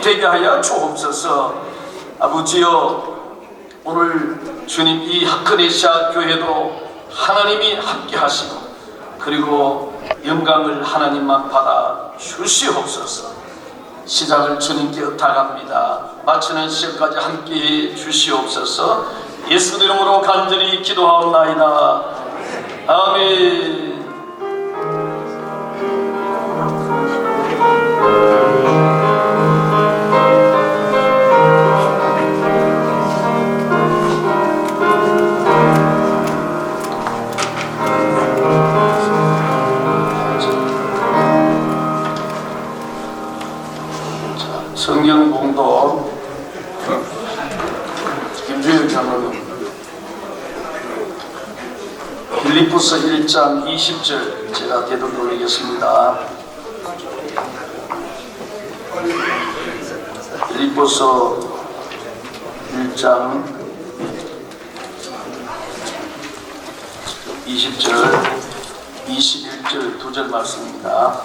되게 하여 주옵소서. 아버지여, 오늘 주님 이 하크네시아 교회도 하나님이 함께 하시고 그리고 영광을 하나님만 받아 주시옵소서. 시작을 주님께 의탁합니다. 마치는 시간까지 함께해 주시옵소서. 예수 이름으로 간절히 기도하옵나이다. 아멘. 성경 공독 김주영 장로님, 빌립보서 1장 20절 제가 대독 올리겠습니다. 빌립보서 1장 20절 21절 두 절 말씀입니다.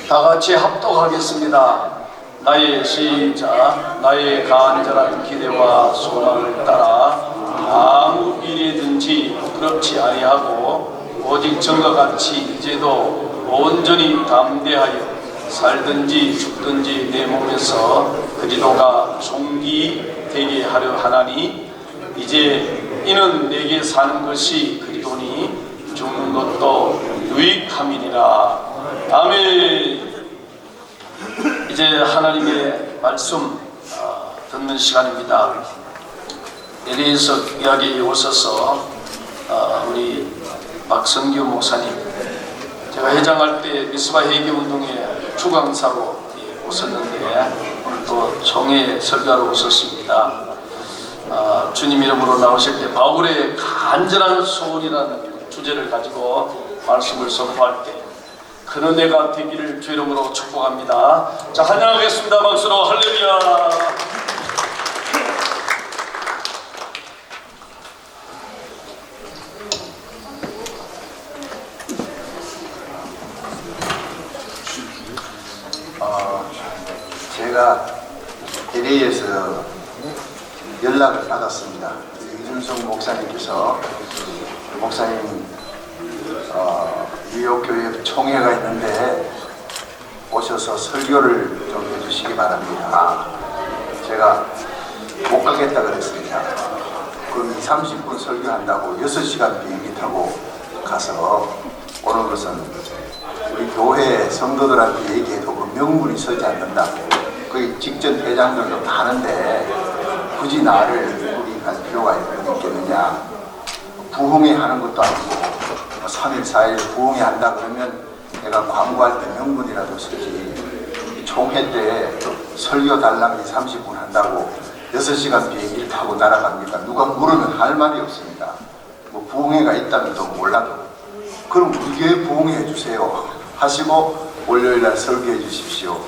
다 같이 합독하겠습니다. 나의 시작. 나의 간절한 기대와 소망을 따라 아무 일이든지 부끄럽지 아니하고 오직 전과 같이 이제도 온전히 담대하여 살든지 죽든지 내 몸에서 그리스도가 존귀되게 하려 하나니 이제 이는 내게 사는 것이 그리스도니 죽는 것도 유익함이니라. 아멘. 이제 하나님의 말씀 듣는 시간입니다. LA에서 이야기에 오셔서 우리 박성규 목사님, 제가 회장할 때 미스바 회개운동의 주강사로 오셨는데 오늘 또 총회 설교하러 오셨습니다. 주님 이름으로 나오실 때 바울의 간절한 소원이라는 주제를 가지고 말씀을 선포할 때 큰 은혜가 되기를 주 이름으로 축복합니다. 자, 환영하겠습니다. 박수로 할렐루야. 제가 LA에서 연락을 받았습니다. 이준성 목사님께서 목사님 뉴욕 교회 총회가 있는데 오셔서 설교를 좀 해주시기 바랍니다. 제가 못 가겠다 그랬습니다. 그럼 30분 설교한다고 6시간 비행기 타고 가서 오는 것은 우리 교회 성도들한테 얘기해도 그 명분이 서지 않는다고. 거기 직전 회장들도 많은데 굳이 나를 우리 갈 필요가 있겠느냐. 부흥회 하는 것도 아니고 3일 4일 부흥회 한다 그러면 내가 광고할 때 명분이라도 쓰지. 총회 때 설교 달라면 30분 한다고 6시간 비행기를 타고 날아갑니까? 누가 물으면 할 말이 없습니다. 뭐 부흥회가 있다면 또 몰라도 그럼 우리 교회 부흥회 해주세요 하시고 월요일날 설교해 주십시오.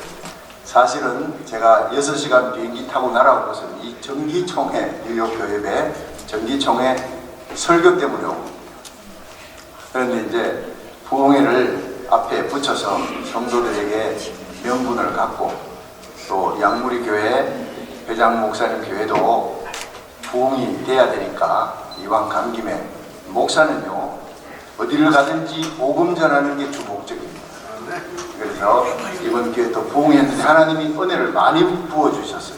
사실은 제가 6시간 비행기 타고 날아온 것은 이 정기총회, 뉴욕 교회의 정기총회 설교 때문에 오고, 그런데 이제 부흥회를 앞에 붙여서 성도들에게 명분을 갖고 또 양무리 교회 회장 목사님 교회도 부흥이 돼야 되니까 이왕 간 김에 목사는요 어디를 가든지 복음 전하는 게 주 목적입니다. 그래서 이번 기회에 또 부흥회했는데 하나님이 은혜를 많이 부어주셨어요.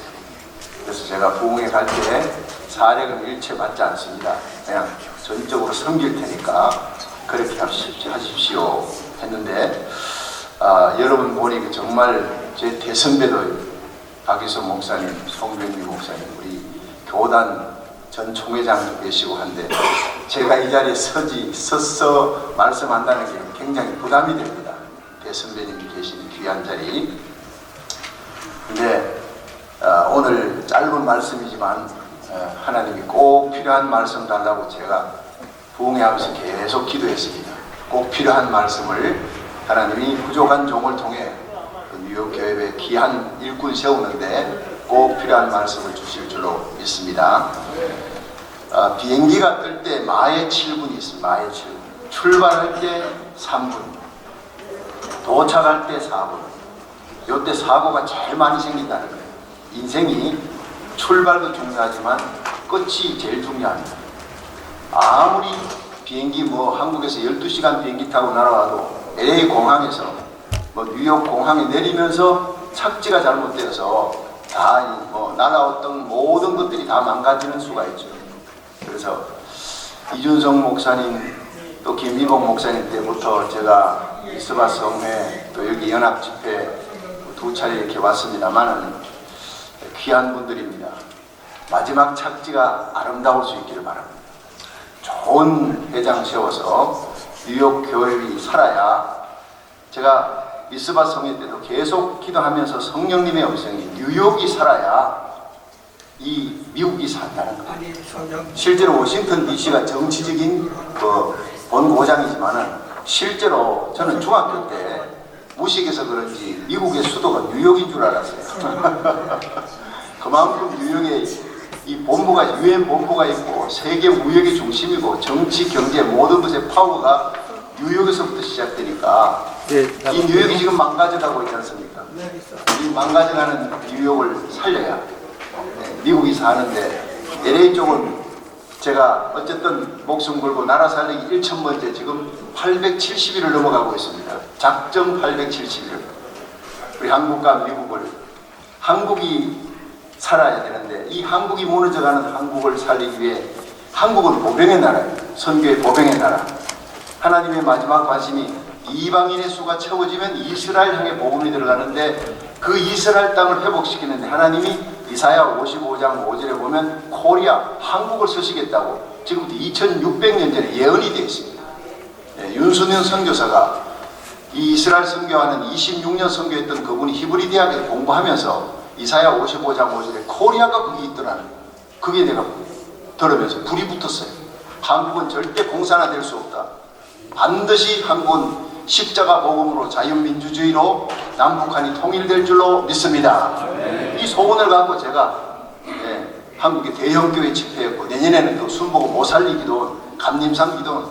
그래서 제가 부흥회 갈 때 사례금 일체 받지 않습니다. 그냥 전적으로 섬길 테니까 그렇게 하십시오 했는데 여러분 보니 정말 제 대선배도 박희선 목사님, 송병기 목사님, 우리 교단 전 총회장도 계시고 한데 제가 이 자리에 서서 말씀한다는 게 굉장히 부담이 됩니다. 대선배님이 계신 귀한 자리. 근데 오늘 짧은 말씀이지만 하나님이 꼭 필요한 말씀 달라고 제가 부흥회하면서 계속 기도했습니다. 꼭 필요한 말씀을 하나님이 부족한 종을 통해 뉴욕 교회에 귀한 일꾼 세우는데 꼭 필요한 말씀을 주실 줄로 믿습니다. 비행기가 뜰 때 마의 7분이 있습니다. 마의 7분. 출발할 때 3분. 도착할 때 사고, 요때 사고가 제일 많이 생긴다는 거예요. 인생이 출발도 중요하지만 끝이 제일 중요합니다. 아무리 비행기 한국에서 12시간 비행기 타고 날아와도 LA 공항에서 뉴욕 공항에 내리면서 착지가 잘못되어서 다 날아왔던 모든 것들이 다 망가지는 수가 있죠. 그래서 이준성 목사님 또 김미복 목사님 때부터 제가 이스바 성회 또 여기 연합 집회 두 차례 이렇게 왔습니다만은 귀한 분들입니다. 마지막 착지가 아름다울 수 있기를 바랍니다. 좋은 회장 세워서 뉴욕 교회를 살아야, 제가 미스바 성회 때도 계속 기도하면서 성령님의 음성이 뉴욕이 살아야 이 미국이 산다는 거예요. 실제로 워싱턴 DC가 정치적인 본고장이지만은 실제로 저는 중학교 때 무식해서 그런지 미국의 수도가 뉴욕인 줄 알았어요. 그만큼 뉴욕에 이 본부가 유엔 본부가 있고 세계 무역의 중심이고 정치 경제 모든 것의 파워가 뉴욕에서부터 시작되니까 이 뉴욕이 지금 망가져가고 있지 않습니까? 이 망가져가는 뉴욕을 살려야 미국이 사는데, LA 쪽은 제가 어쨌든 목숨 걸고 나라 살리기 1,000번째 지금 870일을 넘어가고 있습니다. 작정 870일. 우리 한국과 미국을, 한국이 살아야 되는데 이 한국이 무너져가는 한국을 살리기 위해, 한국은 보병의 나라예요. 선교의 보병의 나라. 하나님의 마지막 관심이 이방인의 수가 채워지면 이스라엘 향해 복음이 들어가는데, 그 이스라엘 땅을 회복시키는데 하나님이 이사야 55장 5절에 보면 코리아, 한국을 쓰시겠다고 지금부터 2600년 전에 예언이 되어 있습니다. 윤순현 선교사가 이 이스라엘 선교하는 26년 선교했던 그분이 히브리 대학에 공부하면서 이사야 55장 5절에 코리아가 거기 있더라는, 그게 내가 들으면서 불이 붙었어요. 한국은 절대 공산화될 수 없다. 반드시 한국은 십자가 복음으로 자유민주주의로 남북한이 통일될 줄로 믿습니다. 이 소원을 갖고 제가 한국의 대형교회 집회였고, 내년에는 또 순복음 모살리 기도원, 감림산 기도원,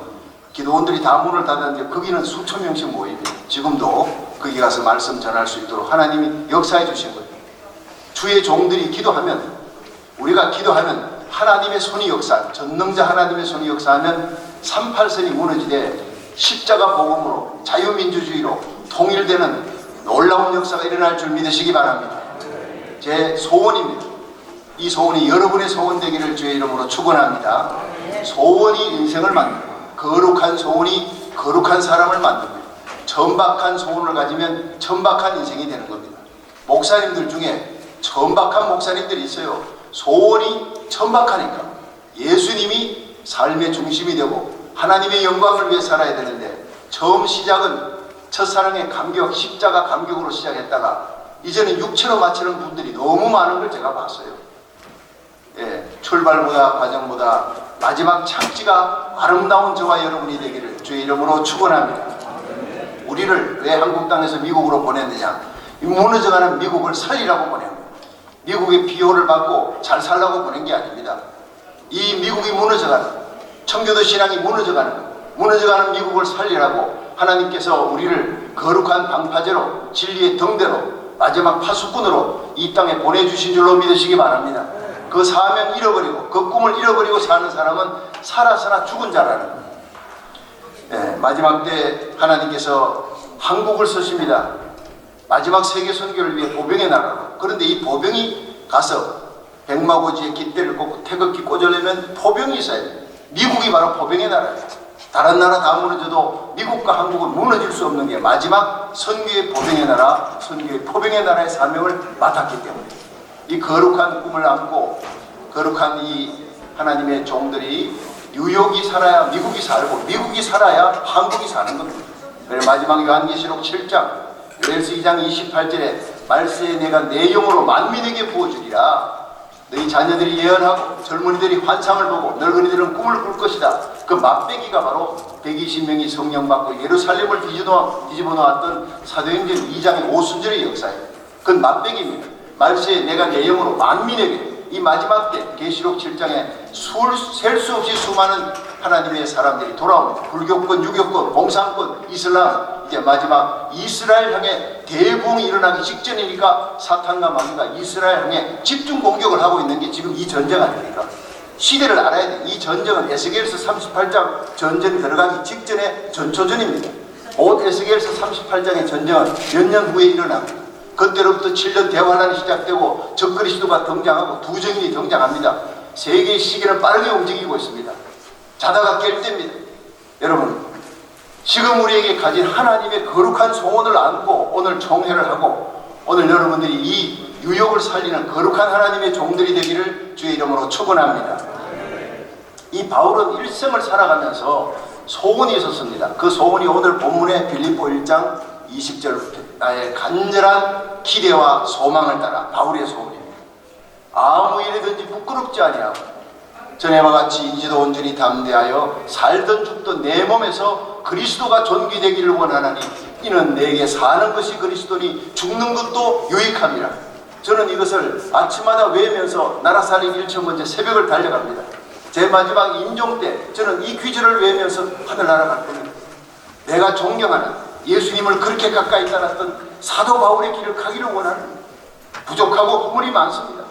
기도원들이 다 문을 닫았는데 거기는 수천 명씩 모입니다. 지금도 거기 가서 말씀 전할 수 있도록 하나님이 역사해 주신 거예요. 주의 종들이 기도하면, 우리가 기도하면 하나님의 손이 역사하면, 전능자 하나님의 손이 역사하면 38선이 무너지되 십자가 복음으로 자유민주주의로 통일되는 놀라운 역사가 일어날 줄 믿으시기 바랍니다. 제 소원입니다. 이 소원이 여러분의 소원 되기를 주의 이름으로 축원합니다. 소원이 인생을 만들고, 거룩한 소원이 거룩한 사람을 만듭니다. 천박한 소원을 가지면 천박한 인생이 되는 겁니다. 목사님들 중에 천박한 목사님들이 있어요. 소원이 천박하니까. 예수님이 삶의 중심이 되고 하나님의 영광을 위해 살아야 되는데, 처음 시작은 첫사랑의 감격, 십자가 감격으로 시작했다가 이제는 육체로 마치는 분들이 너무 많은 걸 제가 봤어요. 출발보다 과정보다 마지막 착지가 아름다운 저와 여러분이 되기를 주의 이름으로 축원합니다. 우리를 왜 한국 땅에서 미국으로 보냈느냐? 무너져가는 미국을 살리라고 보낸 거예요. 미국의 비호를 받고 잘 살라고 보낸 게 아닙니다. 이 미국이 무너져가는, 청교도 신앙이 무너져가는 미국을 살리라고 하나님께서 우리를 거룩한 방파제로, 진리의 등대로, 마지막 파수꾼으로 이 땅에 보내주신 줄로 믿으시기 바랍니다. 그 사명 잃어버리고 그 꿈을 잃어버리고 사는 사람은 살아서나 죽은 자라는 거예요. 마지막 때 하나님께서 한국을 쓰십니다. 마지막 세계 선교를 위해 보병의 나라로. 그런데 이 보병이 가서 백마고지에 깃대를 꽂고 태극기 꽂으려면 포병이 있어야 돼요. 미국이 바로 포병의 나라예요. 다른 나라 다 무너져도 미국과 한국은 무너질 수 없는 게 마지막 선교의 보병의 나라, 선교의 포병의 나라의 사명을 맡았기 때문에, 이 거룩한 꿈을 안고 거룩한 이 하나님의 종들이 뉴욕이 살아야 미국이 살고, 미국이 살아야 한국이 사는 겁니다. 그래서 마지막 요한계시록 7장 요엘서 2장 28절에 말세에 내가 내 영으로 만민에게 부어주리라. 너희 자녀들이 예언하고 젊은이들이 환상을 보고 늙은이들은 꿈을 꿀 것이다. 그 맛배기가 바로 120명이 성령 받고 예루살렘을 뒤집어 놓았던 사도행전 2장의 오순절의 역사예요. 그건 맛배기입니다. 말세에 내가 내 영으로 만민에게, 이 마지막 때 계시록 7장에 셀 수 없이 수많은 하나님의 사람들이 돌아옵니다. 불교권, 유교권, 공산권, 이슬람, 이제 마지막 이스라엘 향해 대부흥이 일어나기 직전이니까 사탄과 마귀가 이스라엘 향해 집중 공격을 하고 있는 게 지금 이 전쟁 아닙니까? 시대를 알아야 돼. 이 전쟁은 에스겔서 38장 전쟁 들어가기 직전의 전초전입니다. 곧 에스겔서 38장의 전쟁은 몇 년 후에 일어납니다. 그때로부터 7년 대환란이 시작되고 적그리스도가 등장하고 두 정인이 등장합니다. 세계의 시계는 빠르게 움직이고 있습니다. 자다가 깰 때입니다. 여러분, 지금 우리에게 가진 하나님의 거룩한 소원을 안고 오늘 총회를 하고 오늘 여러분들이 이 유욕을 살리는 거룩한 하나님의 종들이 되기를 주의 이름으로 축원합니다. 이 바울은 일생을 살아가면서 소원이 있었습니다. 그 소원이 오늘 본문의 빌립보 1장 20절부터 나의 간절한 기대와 소망을 따라 바울의 소원입니다. 아무 일이든지 부끄럽지 아니하고 전에와 같이 인지도 온전히 담대하여 살던 죽던 내 몸에서 그리스도가 존귀되기를 원하나니 이는 내게 사는 것이 그리스도니 죽는 것도 유익함이라. 저는 이것을 아침마다 외우면서 나라살림 1천 번째 새벽을 달려갑니다. 제 마지막 임종 때 저는 이 귀절을 외우면서 하늘 날아갈 겁니다. 내가 존경하는 예수님을 그렇게 가까이 따랐던 사도 바울의 길을 가기를 원하는 부족하고 허물이 많습니다.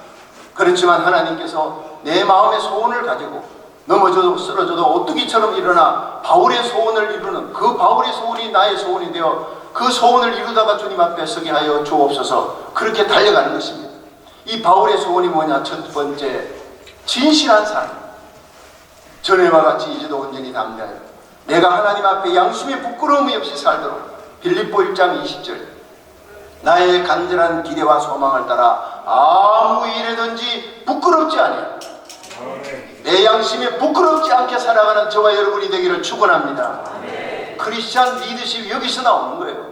그렇지만 하나님께서 내 마음의 소원을 가지고 넘어져도 쓰러져도 오뚜기처럼 일어나 바울의 소원을 이루는 그 바울의 소원이 나의 소원이 되어 그 소원을 이루다가 주님 앞에 서게 하여 주옵소서. 그렇게 달려가는 것입니다. 이 바울의 소원이 뭐냐? 첫 번째, 진실한 삶. 전에와 같이 이제도 온전히 담대하여 내가 하나님 앞에 양심의 부끄러움이 없이 살도록. 빌립보 1장 20절 나의 간절한 기대와 소망을 따라 아무 일에든지 부끄럽지 아니하여 내 양심에 부끄럽지 않게 살아가는 저와 여러분이 되기를 축원합니다. 크리스찬 리더십이 여기서 나오는 거예요.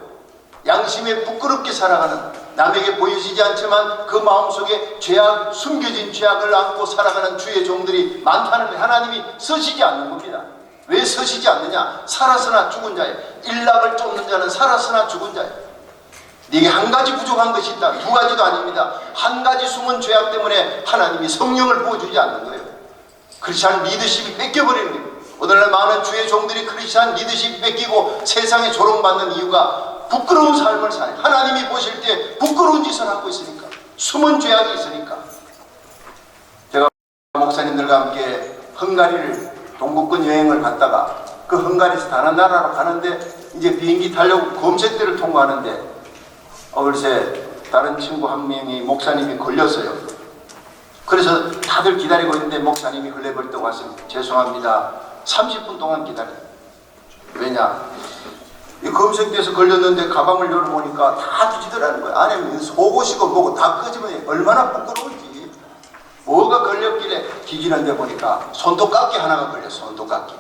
양심에 부끄럽게 살아가는, 남에게 보여지지 않지만 그 마음속에 죄악, 숨겨진 죄악을 안고 살아가는 주의 종들이 많다는 게 하나님이 서시지 않는 겁니다. 왜 서시지 않느냐? 살았으나 죽은 자예요. 일락을 쫓는 자는 살았으나 죽은 자예요. 네게 한 가지 부족한 것이 있다. 두 가지도 아닙니다. 한 가지 숨은 죄악 때문에 하나님이 성령을 부어주지 않는 거예요. 크리스찬 리더십이 뺏겨버리는 거예요. 오늘날 많은 주의 종들이 크리스찬 리더십이 뺏기고 세상에 조롱받는 이유가 부끄러운 삶을 사요. 하나님이 보실 때 부끄러운 짓을 하고 있으니까, 숨은 죄악이 있으니까. 제가 목사님들과 함께 헝가리를 동국권 여행을 갔다가 그 헝가리에서 다른 나라로 가는데 이제 비행기 타려고 검색대를 통과하는데 글쎄 다른 친구 한 명이 목사님이 걸렸어요. 그래서 다들 기다리고 있는데 목사님이 흘레벌떡 왔습니다. 죄송합니다. 30분 동안 기다려요. 왜냐? 이 검색대에서 걸렸는데 가방을 열어보니까 다 뒤지더라는 거예요. 안에 속옷이고 뭐고 다 끄집어내. 얼마나 부끄러운지. 뭐가 걸렸길래 뒤지는데 보니까 손톱깎이 하나가 걸렸어. 손톱깎이.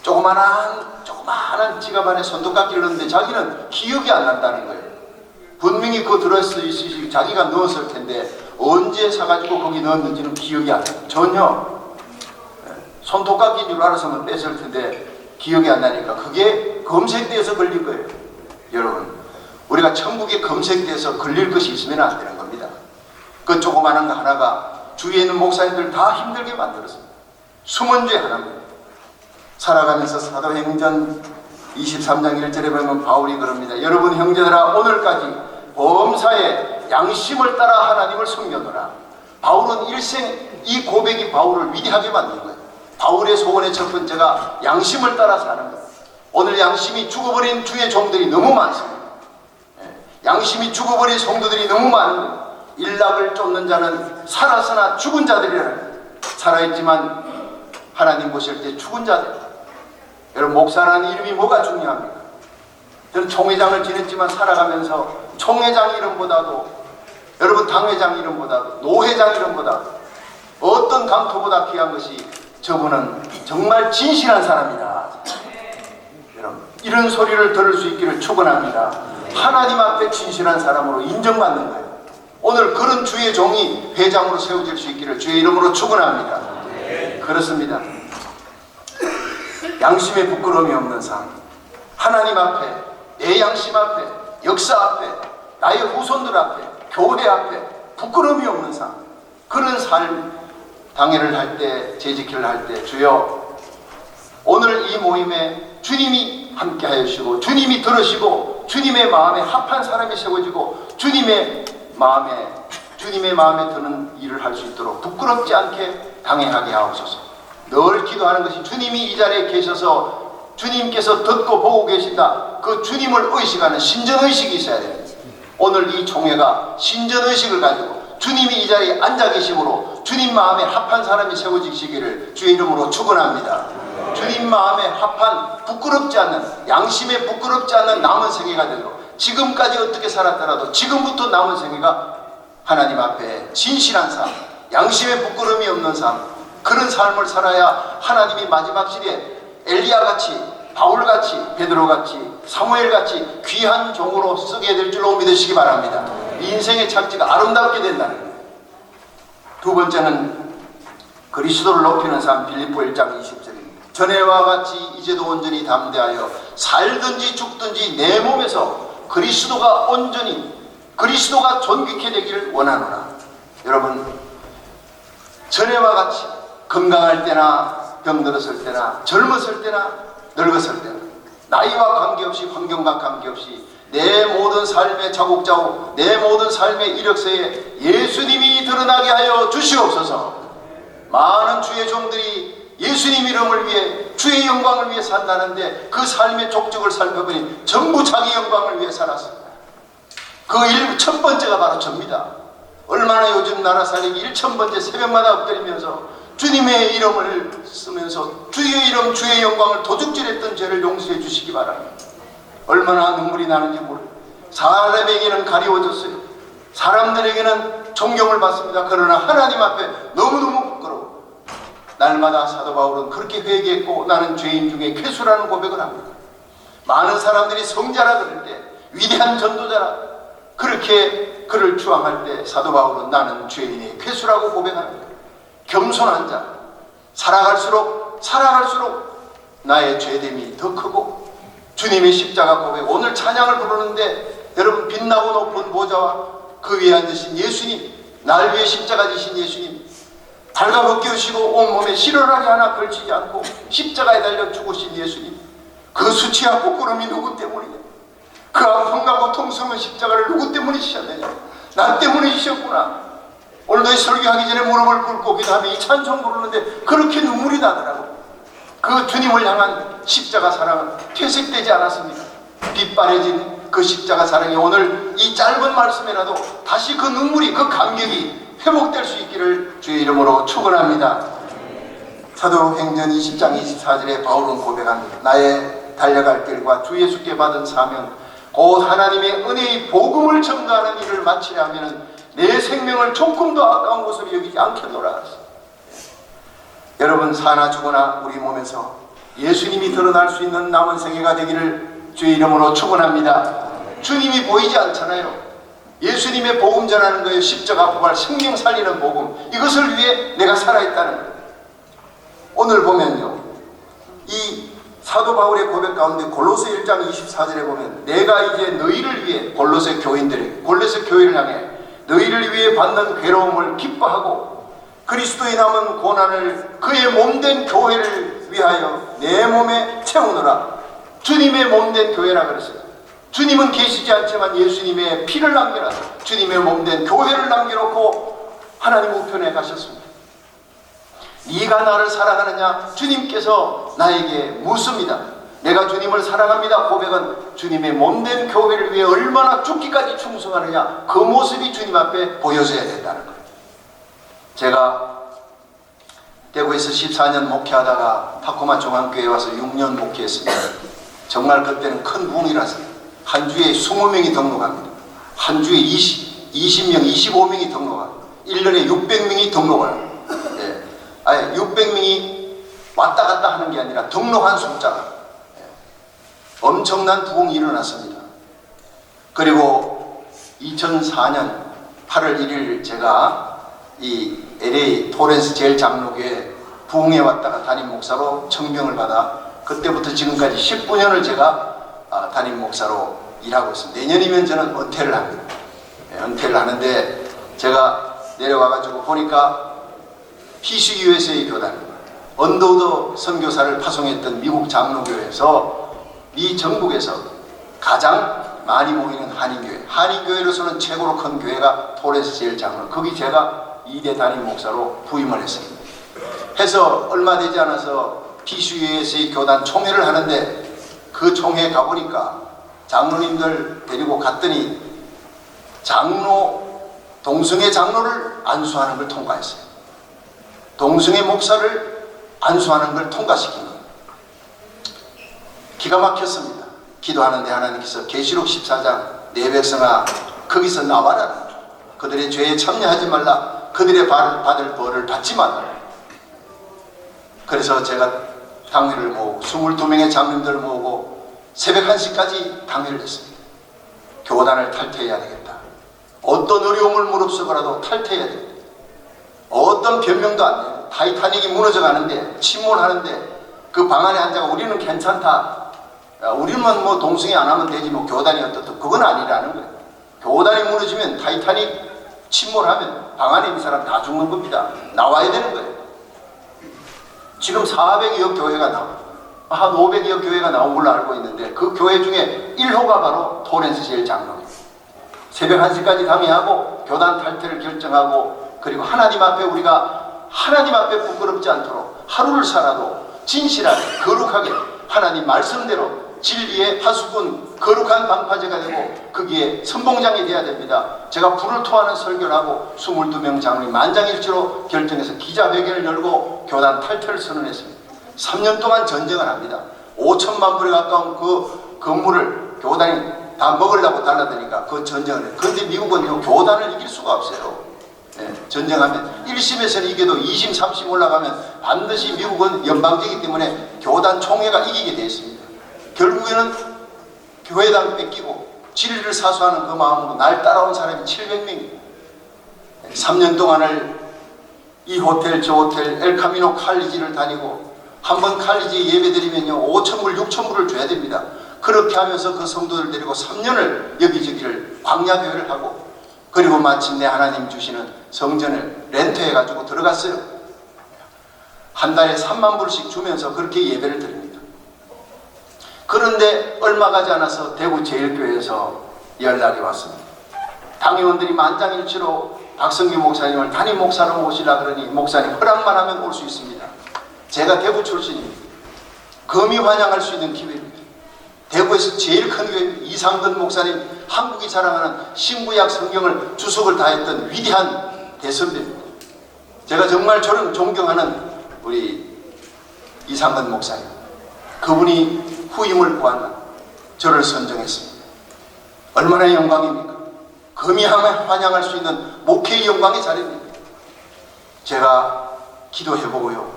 조그마한 지갑 안에 손톱깎이를 넣었는데 자기는 기억이 안 난다는 거예요. 분명히 그거 들어있으시 자기가 넣었을 텐데 언제 사가지고 거기 넣었는지는 기억이 안 나요. 전혀. 손톱깎이인 줄 알았으면 뺐을 텐데 기억이 안 나니까 그게 검색대에서 걸린 거예요. 여러분, 우리가 천국에 검색대에서 걸릴 것이 있으면 안 되는 겁니다. 그 조그마한 거 하나가 주위에 있는 목사님들 다 힘들게 만들었습니다. 숨은 죄 하나입니다. 살아가면서 사도행전 23장 1절에 보면 바울이 그럽니다. 여러분 형제들아, 오늘까지 범사에 양심을 따라 하나님을 섬겨노라. 바울은 일생 이 고백이 바울을 위대하게 만든 거예요. 바울의 소원의 첫 번째가 양심을 따라 사는 거예요. 오늘 양심이 죽어버린 주의 종들이 너무 많습니다. 양심이 죽어버린 성도들이 너무 많은 거예요. 일락을 쫓는 자는 살았으나 죽은 자들이라는 거예요. 살아있지만 하나님 보실 때 죽은 자들. 여러분, 목사라는 이름이 뭐가 중요합니까? 저는 총회장을 지냈지만 살아가면서 총회장 이름보다도, 여러분 당회장 이름보다도, 노회장 이름보다도 어떤 강토보다 귀한 것이 저분은 정말 진실한 사람이다. 여러분, 이런 소리를 들을 수 있기를 축원합니다. 하나님 앞에 진실한 사람으로 인정받는 거예요. 오늘 그런 주의 종이 회장으로 세워질 수 있기를 주의 이름으로 축원합니다. 그렇습니다. 양심에 부끄러움이 없는 삶, 하나님 앞에, 내 양심 앞에, 역사 앞에, 나의 후손들 앞에, 교회 앞에 부끄러움이 없는 삶, 그런 삶 당회를 할 때, 재직회를 할 때 주여 오늘 이 모임에 주님이 함께 하여 주시고 주님이 들으시고 주님의 마음에 합한 사람이 세워지고 주님의 마음에 드는 일을 할 수 있도록 부끄럽지 않게 당행하게 하옵소서. 늘 기도하는 것이 주님이 이 자리에 계셔서 주님께서 듣고 보고 계신다. 그 주님을 의식하는 신전의식이 있어야 됩니다. 오늘 이 총회가 신전의식을 가지고 주님이 이 자리에 앉아 계심으로 주님 마음에 합한 사람이 세워지시기를 주의 이름으로 축원합니다. 주님 마음에 합한 부끄럽지 않는 양심에 부끄럽지 않는 남은 생애가 되도록 지금까지 어떻게 살았더라도 지금부터 남은 생애가 하나님 앞에 진실한 삶, 양심에 부끄러움이 없는 삶, 그런 삶을 살아야 하나님이 마지막 시대에 엘리야같이 바울같이 베드로같이 사무엘같이 귀한 종으로 쓰게 될 줄로 믿으시기 바랍니다. 인생의 착지가 아름답게 된다는 거예요. 두 번째는 그리스도를 높이는 삶, 빌립보 1장 20절입니다. 전에와 같이 이제도 온전히 담대하여 살든지 죽든지 내 몸에서 그리스도가 존귀케 되기를 원하노라. 여러분, 전에와 같이 건강할 때나 병들었을 때나 젊었을 때나 늙었을 때나 나이와 관계없이 환경과 관계없이 내 모든 삶의 자국자국 내 모든 삶의 이력서에 예수님이 드러나게 하여 주시옵소서. 많은 주의 종들이 예수님 이름을 위해 주의 영광을 위해 산다는데 그 삶의 족적을 살펴보니 전부 자기 영광을 위해 살았습니다. 그 첫 번째가 바로 접니다. 얼마나 요즘 나라 살리기 1000번째 새벽마다 엎드리면서 주님의 이름을 쓰면서 주의 이름 주의 영광을 도둑질했던 죄를 용서해 주시기 바랍니다. 얼마나 눈물이 나는지 모르겠어요. 사람에게는 가리워졌어요. 사람들에게는 존경을 받습니다. 그러나 하나님 앞에 너무너무 부끄러워. 날마다 사도 바울은 그렇게 회개했고 나는 죄인 중에 괴수라는 고백을 합니다. 많은 사람들이 성자라 그럴 때 위대한 전도자라 그렇게 그를 추앙할 때 사도 바울은 나는 죄인의 괴수라고 고백합니다. 겸손한 자, 살아갈수록 나의 죄됨이 더 크고 주님의 십자가 고백, 오늘 찬양을 부르는데 여러분 빛나고 높은 보좌와 그 위에 앉으신 예수님, 날 위해 십자가 지신 예수님, 발가벗기우시고 온몸에 실어라기 하나 걸치지 않고 십자가에 달려 죽으신 예수님, 그 수치와 부끄러움이 누구 때문이냐? 그 아픔과 고통스러운 십자가를 누구 때문에 지셨느냐? 나 때문에 지셨구나. 오늘도 설교하기 전에 무릎을 꿇고 기도하며 이 찬송 부르는데 그렇게 눈물이 나더라고. 그 주님을 향한 십자가 사랑은 퇴색되지 않았습니다. 빛바래진 그 십자가 사랑이 오늘 이 짧은 말씀이라도 다시 그 눈물이 그 감격이 회복될 수 있기를 주의 이름으로 축원합니다. 사도행전 20장 24절에 바울은 고백합니다. 나의 달려갈 길과 주 예수께 받은 사명 곧 하나님의 은혜의 복음을 전가하는 일을 마치려 하면 내 생명을 조금도 아까운 것으로 여기지 않겠노라. 여러분 사나 죽으나 우리 몸에서 예수님이 드러날 수 있는 남은 생애가 되기를 주의 이름으로 축원합니다. 주님이 보이지 않잖아요. 예수님의 복음 전하는 거예요. 십자가 부활 생명 살리는 복음, 이것을 위해 내가 살아있다는 거예요. 오늘 보면요, 이 사도 바울의 고백 가운데 골로새 1장 24절에 보면 내가 이제 너희를 위해 골로새 교인들에게 골로새 교회를 향해 너희를 위해 받는 괴로움을 기뻐하고 그리스도의 남은 고난을 그의 몸된 교회를 위하여 내 몸에 채우노라. 주님의 몸된 교회라 그랬어요. 주님은 계시지 않지만 예수님의 피를 남겨놔서 주님의 몸된 교회를 남겨놓고 하나님 우편에 가셨습니다. 네가 나를 사랑하느냐? 주님께서 나에게 묻습니다. 내가 주님을 사랑합니다. 고백은 주님의 몸된 교회를 위해 얼마나 죽기까지 충성하느냐, 그 모습이 주님 앞에 보여져야 된다는 거예요. 제가 대구에서 14년 목회하다가 타코마 중앙교회에 와서 6년 목회했습니다. 정말 그때는 큰 부흥이라서 한 주에 20명이 등록합니다. 한 주에 20명, 25명이 등록합니다. 1년에 600명이 등록을 합니다. 아예 600명이 왔다 갔다 하는 게 아니라 등록한 숫자가 엄청난 부흥이 일어났습니다. 그리고 2004년 8월 1일 제가 이 LA 토렌스 제일 장로교회 부흥에 왔다가 담임 목사로 청명을 받아 그때부터 지금까지 19년을 제가 담임 목사로 일하고 있습니다. 내년이면 저는 은퇴를 합니다. 은퇴를 하는데 제가 내려와가지고 보니까 PCUSA 교단, 언더우드 선교사를 파송했던 미국 장로교회에서 이 전국에서 가장 많이 모이는 한인교회, 한인교회로서는 최고로 큰 교회가 토레스 제일 장로, 거기 제가 2대 담임 목사로 부임을 했습니다. 해서 얼마 되지 않아서 PCUSA 교단 총회를 하는데 그 총회에 가보니까 장로님들 데리고 갔더니 동성애 장로를 안수하는 걸 통과했어요. 동성애 목사를 안수하는 걸 통과시킨 거예요. 기가 막혔습니다. 기도하는데 하나님께서 계시록 14장 내 백성아 거기서 나와라. 그들의 죄에 참여하지 말라. 그들의 받을 벌을 받지 말라. 그래서 제가 당회를 모으고 22명의 장로님들을 모으고 새벽 1시까지 당회를 했습니다. 교단을 탈퇴해야 되겠다. 어떤 어려움을 무릅쓰고라도 탈퇴해야 됩니다. 어떤 변명도 안 돼요. 타이타닉이 무너져 가는데 침몰하는데 그 방 안에 앉아가 우리는 괜찮다. 우리만 뭐 동성애 안 하면 되지 뭐 교단이 어떻든 그건 아니라는 거예요. 교단이 무너지면 타이타닉 침몰하면 방 안에 있는 사람 다 죽는 겁니다. 나와야 되는 거예요. 지금 400여 교회가 한 500여 교회가 나온 걸로 알고 있는데 그 교회 중에 1호가 바로 토렌스 제일 장로입니다. 새벽 1시까지 당회하고 교단 탈퇴를 결정하고 그리고 하나님 앞에 우리가 하나님 앞에 부끄럽지 않도록 하루를 살아도 진실하게 거룩하게 하나님 말씀대로 진리의 파수꾼 거룩한 방파제가 되고 거기에 선봉장이 돼야 됩니다. 제가 불을 토하는 설교를 하고 22명 장로님 만장일치로 결정해서 기자회견을 열고 교단 탈퇴를 선언했습니다. 3년 동안 전쟁을 합니다. 5천만 불에 가까운 그 건물을 교단이 다 먹으려고 달라드니까 그 전쟁을 해요. 그런데 미국은 교단을 이길 수가 없어요. 전쟁하면 1심에서는 이겨도 2심, 3심 올라가면 반드시 미국은 연방제이기 때문에 교단 총회가 이기게 되어 있습니다. 결국에는 교회당 뺏기고 진리를 사수하는 그 마음으로 날 따라온 사람이 700명입니다. 3년 동안을 이 호텔 저 호텔 엘카미노 칼리지를 다니고 한번 칼리지에 예배드리면요 5,000불 6,000불을 줘야 됩니다. 그렇게 하면서 그 성도들 데리고 3년을 여기저기를 광야교회를 하고 그리고 마침내 하나님 주시는 성전을 렌트해가지고 들어갔어요. 한 달에 3만 불씩 주면서 그렇게 예배를 드립니다. 그런데 얼마 가지 않아서 대구 제일교회에서 연락이 왔습니다. 당회원들이 만장일치로 박성규 목사님을 담임 목사로 모시라 그러니 목사님 허락만 하면 올 수 있습니다. 제가 대구 출신입니다. 금이 환영할 수 있는 기회입니다. 대구에서 제일 큰 교회입니다. 이상근 목사님 한국이 자랑하는 신구약 성경을 주석을 다했던 위대한 대선배입니다. 제가 정말 저는 존경하는 우리 이상근 목사님, 그분이 후임을 구한다. 저를 선정했습니다. 얼마나 영광입니까? 금이 환영할 수 있는 목회의 영광의 자리입니다. 제가 기도해보고요.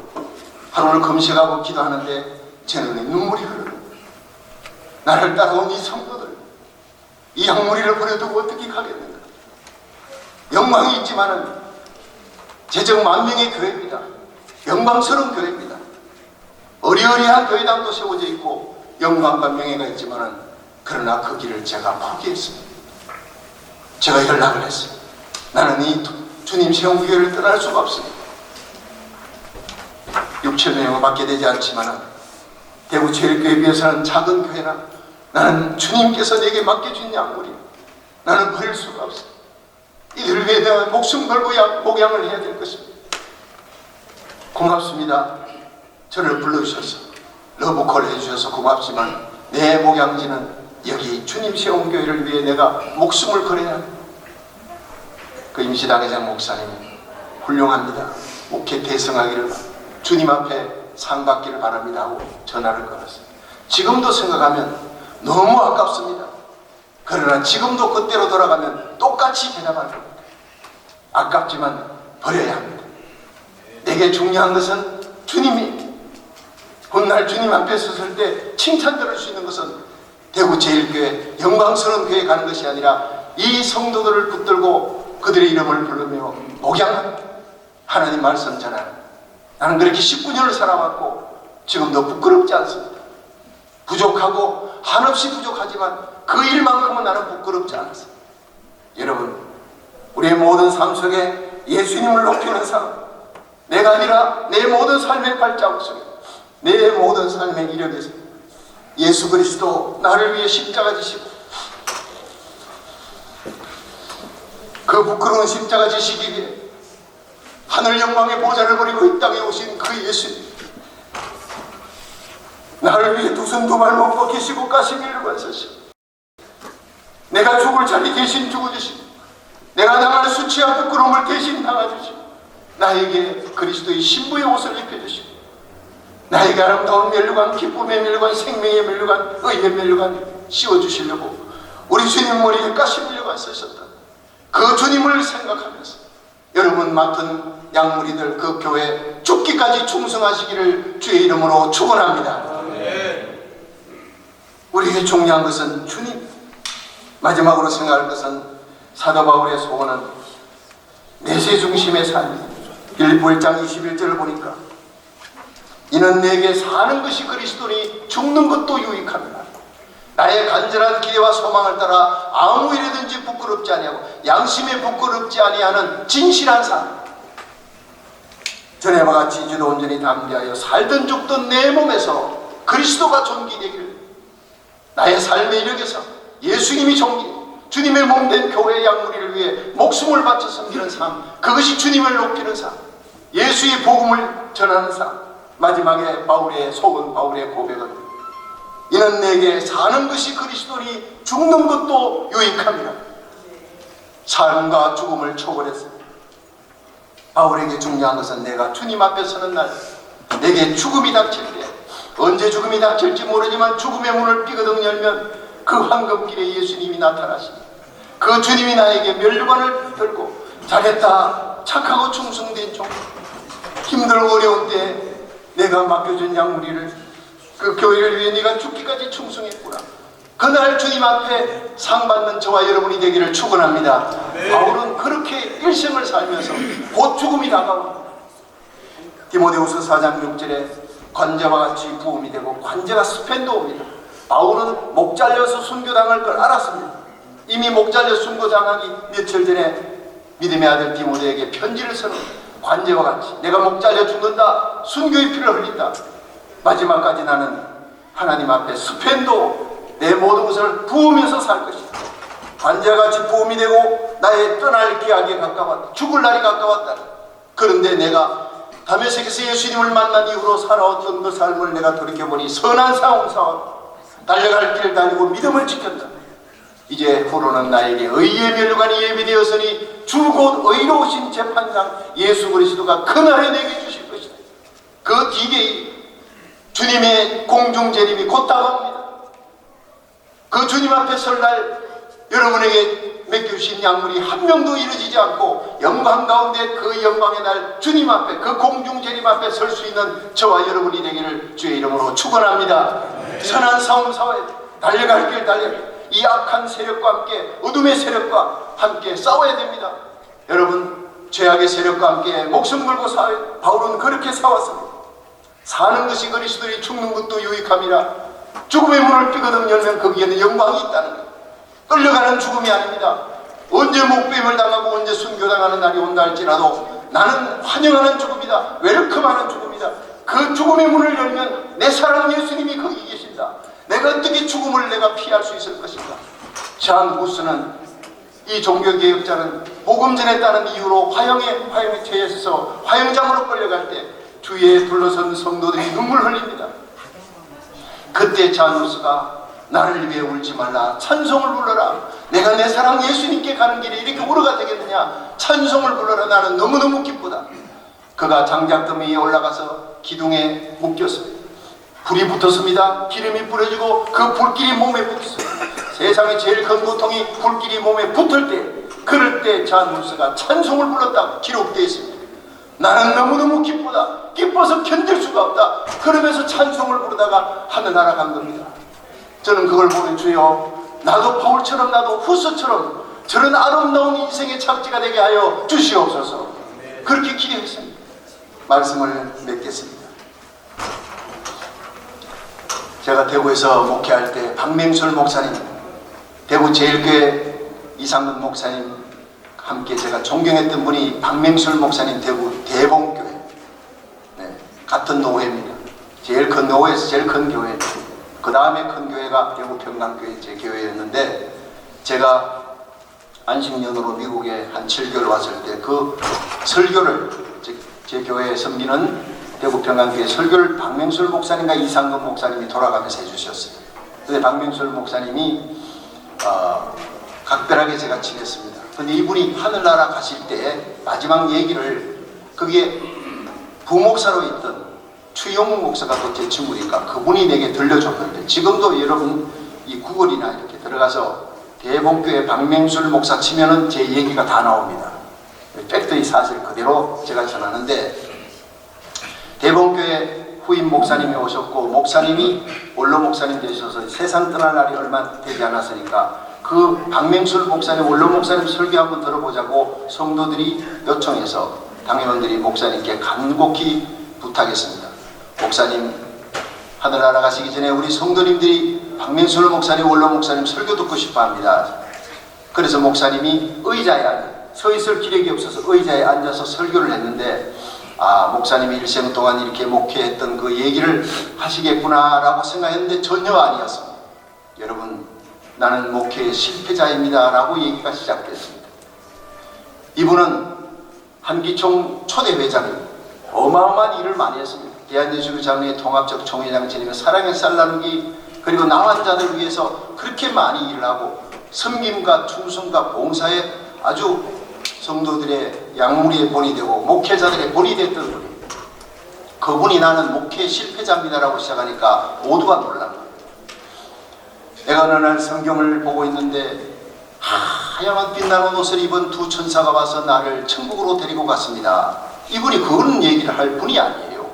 하루를 금식하고 기도하는데 제 눈에 눈물이 흐르고 나를 따라온 이 성도들, 이 양무리를 버려두고 어떻게 가겠는가? 영광이 있지만은 제적 만명의 교회입니다. 영광스러운 교회입니다. 어리어리한 교회당도 세워져 있고 영광과 명예가 있지만은 그러나 그 길을 제가 포기했습니다. 제가 연락을 했습니다. 나는 이 주님 세운 교회를 떠날 수가 없습니다. 6,000명을 받게 되지 않지만은 대구 제일교회에 비해서는 작은 교회나 나는 주님께서 내게 맡겨준 양물이 나는 버릴 수가 없습니다. 이들을 위해 내가 목숨 걸고 목양을 해야 될 것입니다. 고맙습니다. 저를 불러주셔서 러브콜 해주셔서 고맙지만 내 목양지는 여기 주님 세운 교회를 위해 내가 목숨을 걸어야 합니다. 그 임시당회장 목사님이 훌륭합니다. 목회 대성하기를 주님 앞에 상 받기를 바랍니다 하고 전화를 걸었습니다. 지금도 생각하면 너무 아깝습니다. 그러나 지금도 그때로 돌아가면 똑같이 대답할 겁니다. 아깝지만 버려야 합니다. 내게 중요한 것은 주님이 훗날 주님 앞에 섰을 때 칭찬 들을 수 있는 것은 대구 제일교회 영광스러운 교회에 가는 것이 아니라 이 성도들을 붙들고 그들의 이름을 부르며 목양합니다. 하나님 말씀 전하는 나는 그렇게 19년을 살아왔고 지금도 부끄럽지 않습니다. 부족하고 한없이 부족하지만 그 일만큼은 나는 부끄럽지 않았습니다. 여러분, 우리의 모든 삶 속에 예수님을 높이는 삶, 내가 아니라 내 모든 삶의 발자국 속에, 내 모든 삶의 이력에서 예수 그리스도 나를 위해 십자가 지시고 그 부끄러운 십자가 지시기 위해 하늘 영광의 보좌를 버리고 이 땅에 오신 그 예수님, 나를 위해 두 손 두 발 못 벗기시고 가시미를 건서시고 내가 죽을 자리 대신 죽어주시고 내가 당할 수치와 부끄러움을 대신 당해주시고 나에게 그리스도의 신부의 옷을 입혀주시고 나에게 아름다운 면류관, 기쁨의 면류관, 생명의 면류관, 의의 면류관 씌워주시려고 우리 주님 머리에 가시 면류관 쓰셨다. 그 주님을 생각하면서 여러분 맡은 양무리들 그 교회 죽기까지 충성하시기를 주의 이름으로 축원합니다. 우리에게 중요한 것은 주님. 마지막으로 생각할 것은 사도 바울의 소원은 내세 중심의 삶입니다. 빌립보 1장 21절을 보니까 이는 내게 사는 것이 그리스도니 죽는 것도 유익합니다. 나의 간절한 기대와 소망을 따라 아무 일이든지 부끄럽지 아니하고 양심에 부끄럽지 아니하는 진실한 삶. 전에와 같이 이제도 온전히 담대하여 살든 죽든 내 몸에서 그리스도가 존귀되기를, 나의 삶의 이력에서 예수님이 존귀, 주님의 몸된 교회의 양무리를 위해 목숨을 바쳐 섬기는 삶, 그것이 주님을 높이는 삶, 예수의 복음을 전하는 삶. 마지막에 바울의 소원, 바울의 고백은 이는 내게 사는 것이 그리스도니 죽는 것도 유익함이라. 삶과 죽음을 초월했습니다. 바울에게 중요한 것은 내가 주님 앞에 서는 날, 내게 죽음이 닥칠 때, 언제 죽음이 닥칠지 모르지만 죽음의 문을 삐그덕 열면 그 황금길에 예수님이 나타나시니 그 주님이 나에게 면류관을 들고 잘했다, 착하고 충성된 종, 힘들고 어려운 때 내가 맡겨준 양무리를, 그 교회를 위해 네가 죽기까지 충성했구나. 그날 주님 앞에 상 받는 저와 여러분이 되기를 축원합니다. 바울은 그렇게 일생을 살면서 곧 죽음이 다가옵니다. 디모데후서 4장 6절에 관제와 같이 부음이 되고 관제가 스펜도입니다. 바울은 목 잘려서 순교당할 걸 알았습니다. 이미 목 잘려 순교당하기 며칠 전에 믿음의 아들 디모데에게 편지를 쓰는 관제와 같이 내가 목 잘려 죽는다, 순교의 피를 흘린다, 마지막까지 나는 하나님 앞에 스펜도 내 모든 것을 부으면서 살 것이다. 관제와 같이 부음이 되고 나의 떠날 기약이 가까웠다, 죽을 날이 가까웠다. 그런데 내가 다메섹에서 예수님을 만난 이후로 살아왔던 그 삶을 내가 돌이켜보니 선한 싸움 싸웠다, 달려갈 길 달리고 믿음을 지켰다. 이제 후로는 나에게 의의 면류관이 예비되었으니 주 곧 의로우신 재판장 예수 그리스도가 그날에 내게 주실 것이다. 그 뒤에 주님의 공중재림이 곧 다가옵니다. 그 주님 앞에 설 날 여러분에게 맡겨주신 양물이 한 명도 이루어지지 않고 영광 가운데 그 영광의 날 주님 앞에, 그 공중재림 앞에 설 수 있는 저와 여러분이 되기를 주의 이름으로 축원합니다. 선한 싸움 싸워야 돼. 달려갈 길 달려야 돼. 이 악한 세력과 함께, 어둠의 세력과 함께 싸워야 됩니다. 여러분, 죄악의 세력과 함께 목숨 걸고 싸워야 돼. 바울은 그렇게 싸웠습니다. 사는 것이 그리스도니 죽는 것도 유익함이라. 죽음의 문을 삐거덕 열면 거기에는 영광이 있다는 거예요. 끌려가는 죽음이 아닙니다. 언제 목뱀을 당하고 언제 순교당하는 날이 온다 할지라도 나는 환영하는 죽음이다, 웰컴하는 죽음이다. 그 죽음의 문을 열면 내 사랑 예수님이 거기 계신다. 내가 어떻게 죽음을 내가 피할 수 있을 것인가. 잔 후스는, 이 종교개혁자는 복음 전했다는 이유로 화형에 처해서 화형장으로 끌려갈 때 주위에 둘러선 성도들이 눈물 흘립니다. 그때 잔 후스가 나를 위해 울지 말라, 찬송을 불러라. 내가 내 사랑 예수님께 가는 길에 이렇게 울어가 되겠느냐. 찬송을 불러라. 나는 너무너무 기쁘다. 그가 장작더미 위에 올라가서 기둥에 묶였습니다. 불이 붙었습니다. 기름이 뿌려지고 그 불길이 몸에 붙었습니다. 세상에 제일 큰 고통이 불길이 몸에 붙을 때, 그럴 때 잔 후스가 찬송을 불렀다고 기록되어 있습니다. 나는 너무너무 기쁘다, 기뻐서 견딜 수가 없다. 그러면서 찬송을 부르다가 하늘 날아간 겁니다. 저는 그걸 보면 주여, 나도 바울처럼, 나도 후스처럼 저런 아름다운 인생의 착지가 되게 하여 주시옵소서. 그렇게 기도했습니다. 말씀을 맺겠습니다. 제가 대구에서 목회할 때 박맹술 목사님, 대구 제일교회 이상근 목사님 함께 제가 존경했던 분이 박맹술 목사님, 대구 대봉교회 같은 노회입니다. 제일 큰 노회에서 제일 큰 교회. 그 다음에 큰 교회가 대구 평강교회 제 교회였는데, 제가 안식년으로 미국에 한 7개월 왔을 때 그 설교를 제 교회에 섬기는 대구 평강교회 설교를 박명술 목사님과 이상근 목사님이 돌아가면서 해주셨어요. 근데 박명술 목사님이 각별하게 제가 지냈습니다. 근데 이분이 하늘나라 가실 때 마지막 얘기를, 그게 부목사로 있던 추영욱 목사가 또 제 친구니까 그분이 내게 들려줬는데, 지금도 여러분 이 구글이나 이렇게 들어가서 대봉교회 박명술 목사 치면은 제 얘기가 다 나옵니다. 팩트의 사실 그대로 제가 전하는데, 대봉교회 후임 목사님이 오셨고, 목사님이 원로 목사님 되셔서 세상 떠날 날이 얼마 되지 않았으니까 그 박명술 목사님, 원로 목사님 설교 한번 들어보자고 성도들이 요청해서 당회원들이 목사님께 간곡히 부탁했습니다. 목사님, 하늘나라 가시기 전에 우리 성도님들이 박명술 목사님, 원로 목사님 설교 듣고 싶어 합니다. 그래서 목사님이 의자에 서 있을 기력이 없어서 의자에 앉아서 설교를 했는데, 목사님이 일생 동안 이렇게 목회했던 그 얘기를 하시겠구나 라고 생각했는데 전혀 아니었습니다. 여러분, 나는 목회의 실패자입니다 라고 얘기가 시작됐습니다. 이분은 한기총 초대 회장입니다. 어마어마한 일을 많이 했습니다. 대한예수교 장로의 통합적 총회장 지내며 사랑의 쌀 나누기, 그리고 나환 자들 위해서 그렇게 많이 일을 하고 섬김과 충성과 봉사에 아주 성도들의 양무리의 본이 되고 목회자들의 본이 됐던 분입니다. 그분이 나는 목회 실패자입니다라고 시작하니까 모두가 놀랍니다. 내가 어느 날 성경을 보고 있는데 하얀 빛나는 옷을 입은 두 천사가 와서 나를 천국으로 데리고 갔습니다. 이분이 그런 얘기를 할 분이 아니에요.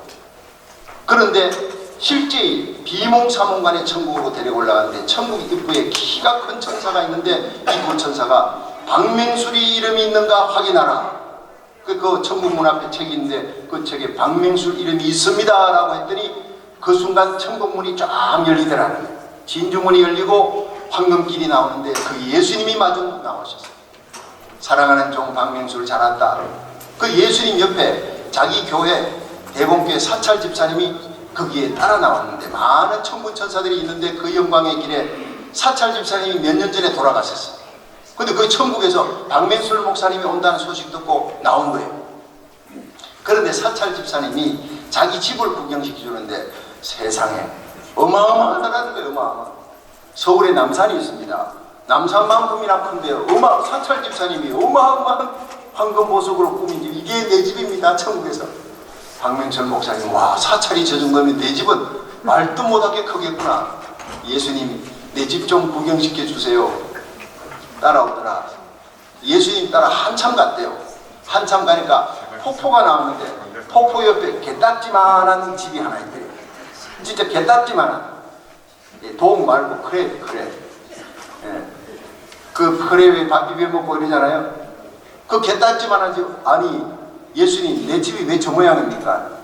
그런데 실제 비몽사몽간에 천국으로 데리고 올라갔는데, 천국 입구에 키가 큰 천사가 있는데 이 두 천사가 박명술이 이름이 있는가 확인하라. 그 천국 문 앞에 책이 있는데 그 책에 박명술 이름이 있습니다 라고 했더니 그 순간 천국 문이 쫙 열리더라는 거예요. 진주문이 열리고 황금길이 나오는데 그 예수님이 마주 나오셨어요. 사랑하는 종 박명술 잘한다. 그 예수님 옆에 자기 교회 대봉교회 사찰 집사님이 거기에 따라 나왔는데, 많은 천군 천사들이 있는데 그 영광의 길에 사찰 집사님이 몇 년 전에 돌아가셨어요. 근데 그 천국에서 박명술 목사님이 온다는 소식 듣고 나온 거예요. 그런데 사찰 집사님이 자기 집을 구경시켜 주는데 세상에 어마어마하다는 거예요. 어마어마. 서울에 남산이 있습니다. 남산만큼이나 큰데요. 사찰 집사님이 어마어마한 황금보석으로 꾸민 집, 이게 내 집입니다. 천국에서. 박명철 목사님, 와, 사찰이 저 정도면 내 집은 말도 못하게 크겠구나. 예수님이 내 집 좀 구경시켜 주세요. 따라오더라. 예수님 따라 한참 갔대요. 한참 가니까 폭포가 나오는데 폭포 옆에 개딱지만한 집이 하나 있대요. 진짜 개딱지만한, 동 말고 크랩. 예. 그 크랩에 밥 비벼 먹고 이러잖아요. 그 개딱지만한 집. 아니 예수님, 내 집이 왜 저 모양입니까?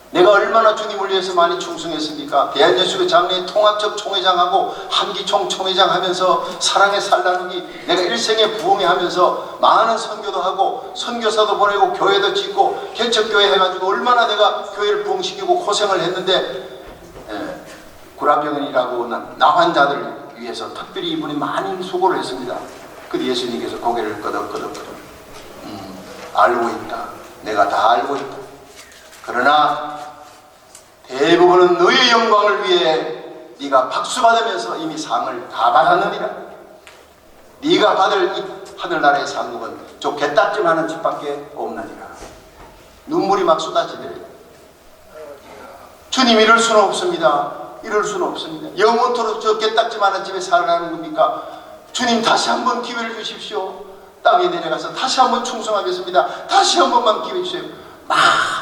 내가 얼마나 주님을 위해서 많이 충성했습니까? 대한예수교 장로의 통합적 총회장하고 한기총 총회장 하면서 사랑의 살 나누기, 내가 일생에 부흥회 하면서 많은 선교도 하고 선교사도 보내고 교회도 짓고 개척교회 해가지고 얼마나 내가 교회를 부흥시키고 고생을 했는데, 구라병원이라고 나환자들 위해서 특별히 이분이 많은 수고를 했습니다. 근데 예수님께서 고개를 끄덕끄덕 알고 있다. 내가 다 알고 있다. 그러나 대부분은 너의 영광을 위해 네가 박수 받으면서 이미 상을 다 받았느니라. 네가 받을 이 하늘나라의 상급은 저 개딱지만한 집밖에 없느니라. 눈물이 막 쏟아지더래요. 주님, 이럴 수는 없습니다. 이럴 수는 없습니다. 영원토록 저 개딱지만한 집에 살아가는 겁니까? 주님, 다시 한번 기회를 주십시오. 땅에 내려가서 다시 한번 충성하겠습니다. 다시 한 번만 기회 주세요. 막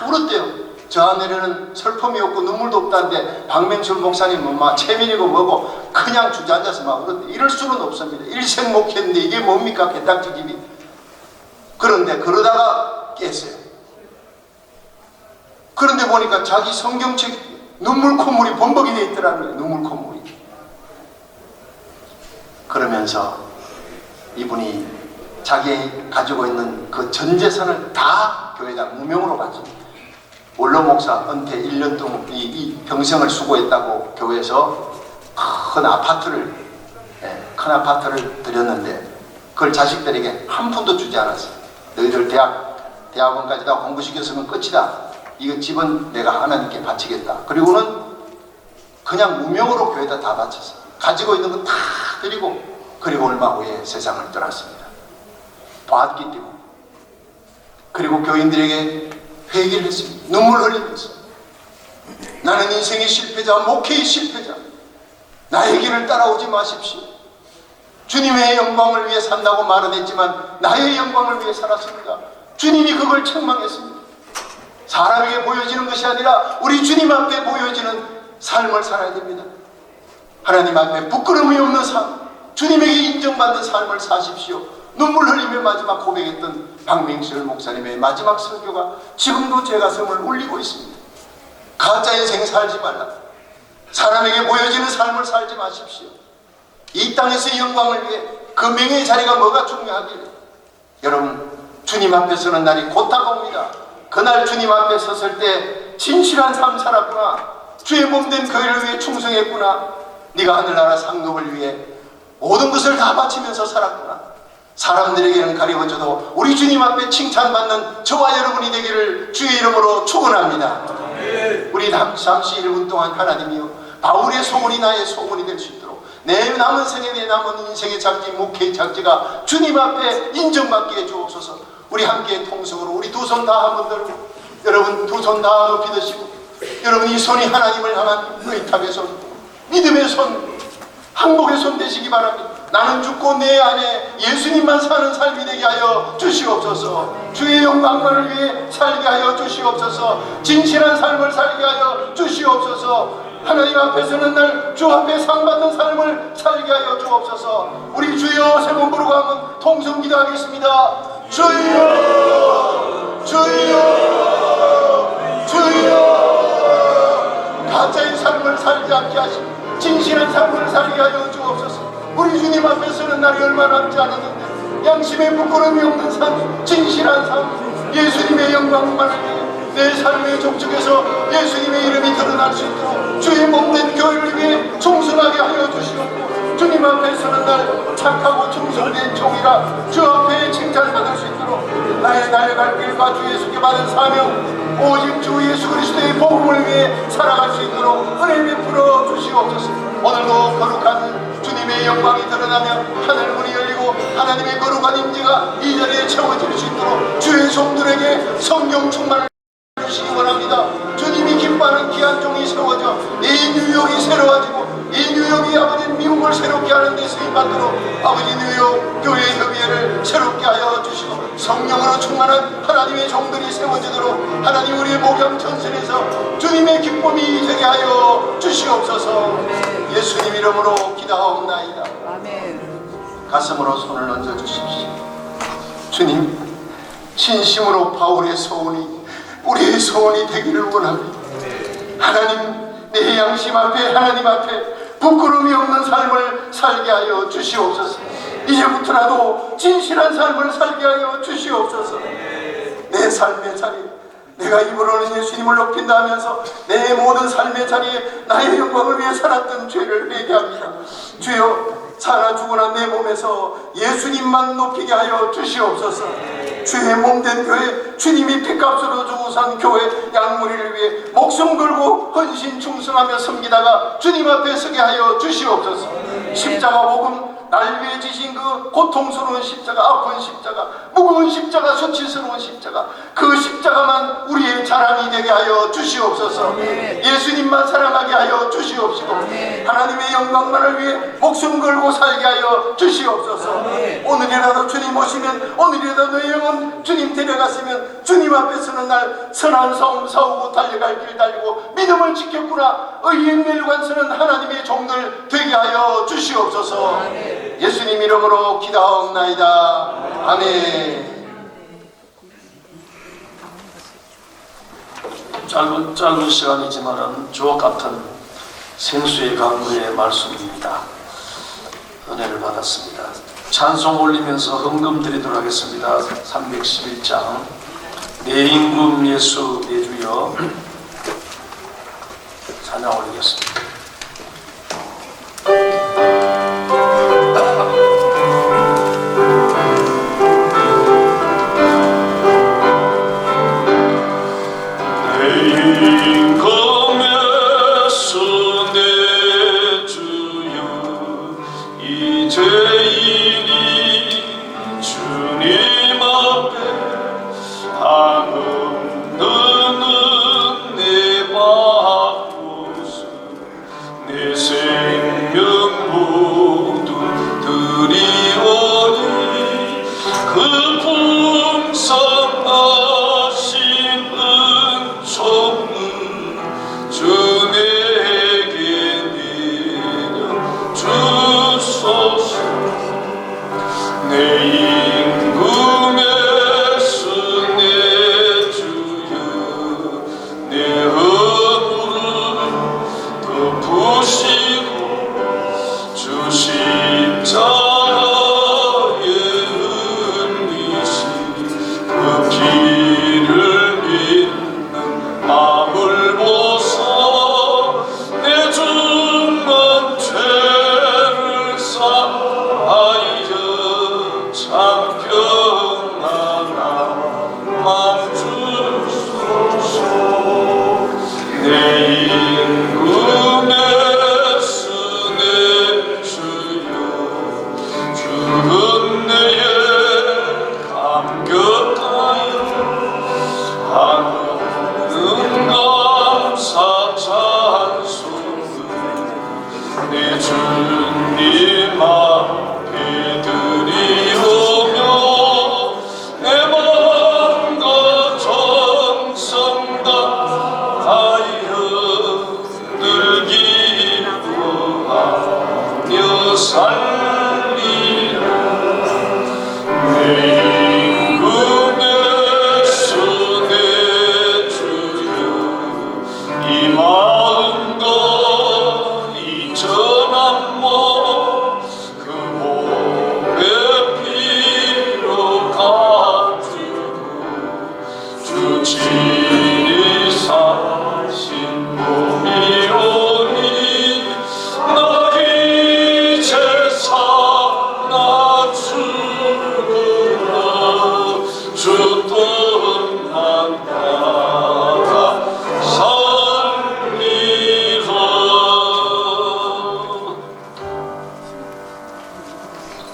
울었대요. 저 안에는 슬픔이 없고 눈물도 없다는데 박명철 목사님은 막 체면이고 뭐고 그냥 주저앉아서 막 울었대. 이럴 수는 없습니다. 일생 목회했는데 이게 뭡니까? 개딱지 집이. 그런데 그러다가 깼어요. 그런데 보니까 자기 성경책 눈물 콧물이 범벅이 돼 있더라는 거예요. 눈물 콧물이. 그러면서 이분이 자기 가지고 있는 그 전 재산을 다 교회에다 무명으로 바칩니다. 원로 목사 은퇴 1년 동안 이 평생을 수고했다고 교회에서 큰 아파트를 드렸는데 그걸 자식들에게 한 푼도 주지 않았어요. 너희들 대학원까지 다 공부시켰으면 끝이다. 이거 집은 내가 하나님께 바치겠다. 그리고는 그냥 무명으로 교회에다 다 바쳤어요. 가지고 있는 거 다 드리고, 그리고 얼마 후에 세상을 떠났습니다. 봤기 때문에. 그리고 교인들에게 회개를 했습니다. 눈물 흘리면서 나는 인생의 실패자, 목회의 실패자, 나의 길을 따라오지 마십시오. 주님의 영광을 위해 산다고 말은 했지만 나의 영광을 위해 살았습니다. 주님이 그걸 책망했습니다. 사람에게 보여지는 것이 아니라 우리 주님 앞에 보여지는 삶을 살아야 됩니다. 하나님 앞에 부끄러움이 없는 삶, 주님에게 인정받는 삶을 사십시오. 눈물 흘리며 마지막 고백했던 박명철 목사님의 마지막 설교가 지금도 제 가슴을 울리고 있습니다. 가짜 인생 살지 말라. 사람에게 보여지는 삶을 살지 마십시오. 이 땅에서의 영광을 위해 그 명예의 자리가 뭐가 중요하길래. 여러분, 주님 앞에 서는 날이 곧 다가옵니다. 그날 주님 앞에 섰을 때 진실한 삶 살았구나, 주의 몸된 교회를 위해 충성했구나, 네가 하늘나라 상급을 위해 모든 것을 다 바치면서 살았구나. 사람들에게는 가려워져도 우리 주님 앞에 칭찬받는 저와 여러분이 되기를 주의 이름으로 축원합니다. 우리 잠시 1분 동안 하나님이여, 바울의 소원이 나의 소원이 될 수 있도록 내 남은 생에, 내 남은 인생의 작지, 목회의 작지가 주님 앞에 인정받게 해주옵소서. 우리 함께 통성으로 우리 두 손 다 한번 들고, 여러분 두 손 다 높이 드시고, 여러분 이 손이 하나님을 향한 의탁의 손, 믿음의 손, 항복의 손 되시기 바랍니다. 나는 죽고 내 안에 예수님만 사는 삶이 되게 하여 주시옵소서. 주의 영광만을 위해 살게 하여 주시옵소서. 진실한 삶을 살게 하여 주시옵소서. 하나님 앞에 서는 날 주 앞에 상 받는 삶을 살게 하여 주옵소서. 우리 주여 세 번 부르고 한번 통성 기도하겠습니다. 주여, 주여, 주여. 가짜의 삶을 살지 않게 하시고 진실한 삶을 살게 하여 주옵소서. 우리 주님 앞에 서는 날이 얼마 남지 않았는데 양심의 부끄러움이 없는 삶, 진실한 삶, 예수님의 영광만을 위해 내 삶의 족적에서 예수님의 이름이 드러날 수 있도록 주의 몸된 교회를 위해 충성하게 하여 주시옵고, 주님 앞에 서는 날 착하고 충성된 종이라 주 앞에 칭찬받을 수 있도록 나의 달려갈 길과 주의 소개받은 사명, 오직 주 예수 그리스도의 복음을 위해 살아갈 수 있도록 은혜 베풀어 주시옵소서. 오늘도 거룩한 주님의 영광이 드러나며 하늘문이 열리고 하나님의 거룩한 임재가 이 자리에 채워질 수 있도록 주의 종들에게 성령 충만을 주시기 원합니다. 주님이 기뻐하는 귀한 종이 세워져 이 뉴욕이 새로워지고 이 뉴욕이 아버지 미국을 새롭게 하는 데 쓰임받도록 아버지 뉴욕 교회 협의회를 새롭게 하여 주시고 성령으로 충만한 하나님의 종들이 세워지도록 하나님 우리의 목양 전선에서 주님의 기쁨이 되게 하여 주시옵소서. 예수님 이름으로 기도하옵나이다. 아멘. 가슴으로 손을 얹어 주십시오. 주님, 진심으로 바울의 소원이 우리의 소원이 되기를 원합니다. 하나님, 내 양심 앞에 하나님 앞에 부끄러움이 없는 삶을 살게 하여 주시옵소서. 이제부터라도 진실한 삶을 살게 하여 주시옵소서. 내 삶의 자리, 내가 입으로는 예수님을 높인다 하면서 내 모든 삶의 자리에 나의 영광을 위해 살았던 죄를 회개합니다. 주여, 살아 죽어나 내 몸에서 예수님만 높이게 하여 주시옵소서. 주의 몸된 교회, 주님이 피값으로 주고 산 교회 양무리를 위해 목숨 걸고 헌신 충성하며 섬기다가 주님 앞에 서게 하여 주시옵소서. 십자가 복음, 날 위해 지신 그 고통스러운 십자가, 아픈 십자가, 무거운 십자가, 수치스러운 십자가, 그 십자가만 우리의 자랑이 되게 하여 주시옵소서. 예수님만 사랑하게 하여 주시옵시고 하나님의 영광만을 위해 목숨 걸고 살게 하여 주시옵소서. 오늘이라도 주님 오시면, 오늘이라도 내 영혼 주님 데려갔으면 주님 앞에 서는 날 선한 싸움 싸우고 달려갈 길 달리고 믿음을 지켰구나, 의의 멸관 서는 하나님의 종들 되게 하여 주시옵소서. 예수님 이름으로 기도하옵나이다. 아멘. 짧은 시간이지만은 주옥 같은 생수의 강구의 말씀입니다. 은혜를 받았습니다. 찬송 올리면서 헌금 드리도록 하겠습니다. 311장 내 임금 예수 내 주여 찬양 올리겠습니다.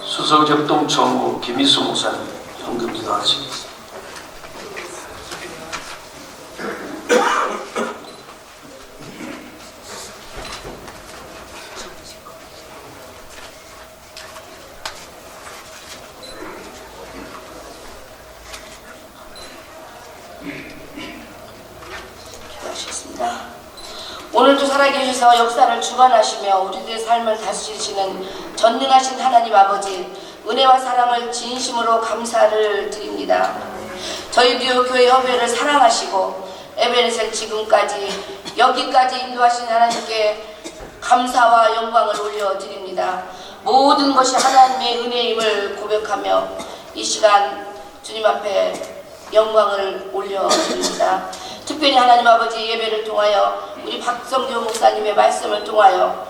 수서협동총무 김희수 목사님 헌금 기도하시겠습니다. 오늘도 살아계셔서 역사를 주관하시며 우리들의 삶을 다스리시는 전능하신 하나님 아버지, 은혜와 사랑을 진심으로 감사를 드립니다. 저희 뉴욕 교회 협회를 사랑하시고 에베네셀 지금까지 여기까지 인도하신 하나님께 감사와 영광을 올려드립니다. 모든 것이 하나님의 은혜임을 고백하며 이 시간 주님 앞에 영광을 올려드립니다. 특별히 하나님 아버지 예배를 통하여 우리 박성교 목사님의 말씀을 통하여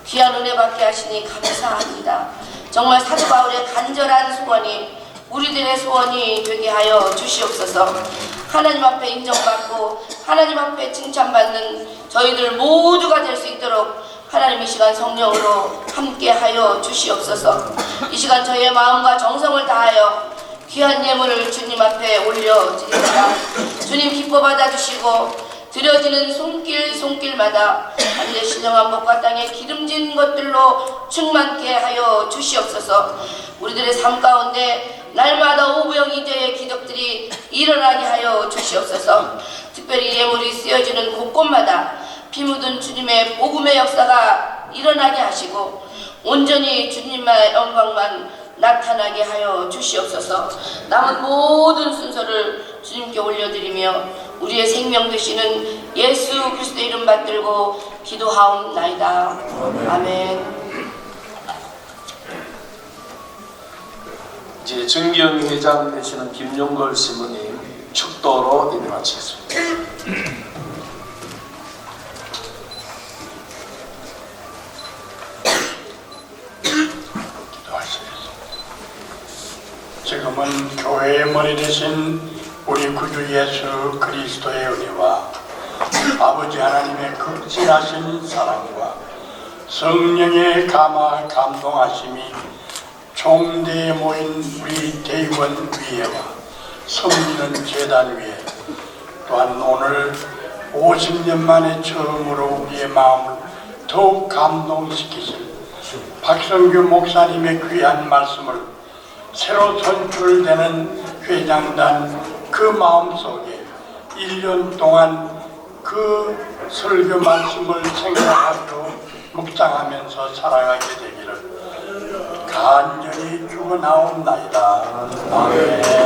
귀한 은혜 받게 하시니 감사합니다. 정말 사도 바울의 간절한 소원이 우리들의 소원이 되게 하여 주시옵소서. 하나님 앞에 인정받고 하나님 앞에 칭찬받는 저희들 모두가 될 수 있도록 하나님 이 시간 성령으로 함께 하여 주시옵소서. 이 시간 저희의 마음과 정성을 다하여 귀한 예물을 주님 앞에 올려드립니다. 주님 기뻐 받아주시고 드려지는 손길마다 하늘의 신령한 복과 땅의 기름진 것들로 충만케 하여 주시옵소서. 우리들의 삶 가운데 날마다 오부영이제의 기적들이 일어나게 하여 주시옵소서. 특별히 예물이 쓰여지는 곳곳마다 피 묻은 주님의 복음의 역사가 일어나게 하시고 온전히 주님의 영광만 나타나게 하여 주시옵소서. 남은 모든 순서를 주님께 올려드리며 우리의 생명 되시는 예수 그리스도의 이름 받들고 기도하옵나이다. 아멘. 이제 증경회장 되시는 김용걸 신부님 축도로 인해 마치겠습니다. 지금은 교회의 머리 대신 우리 구주 예수 그리스도의 은혜와 아버지 하나님의 극진하신 사랑과 성령의 감동하심이 총대에 모인 우리 대의원 위에와 섬기는 제단 위에 또한 오늘 50년 만에 처음으로 우리의 마음을 더욱 감동시키실 박성규 목사님의 귀한 말씀을 새로 선출되는 회장단 그 마음속에 1년 동안 그 설교 말씀을 생각하고 묵상하면서 살아가게 되기를 간절히 축원하옵나이다. 아멘.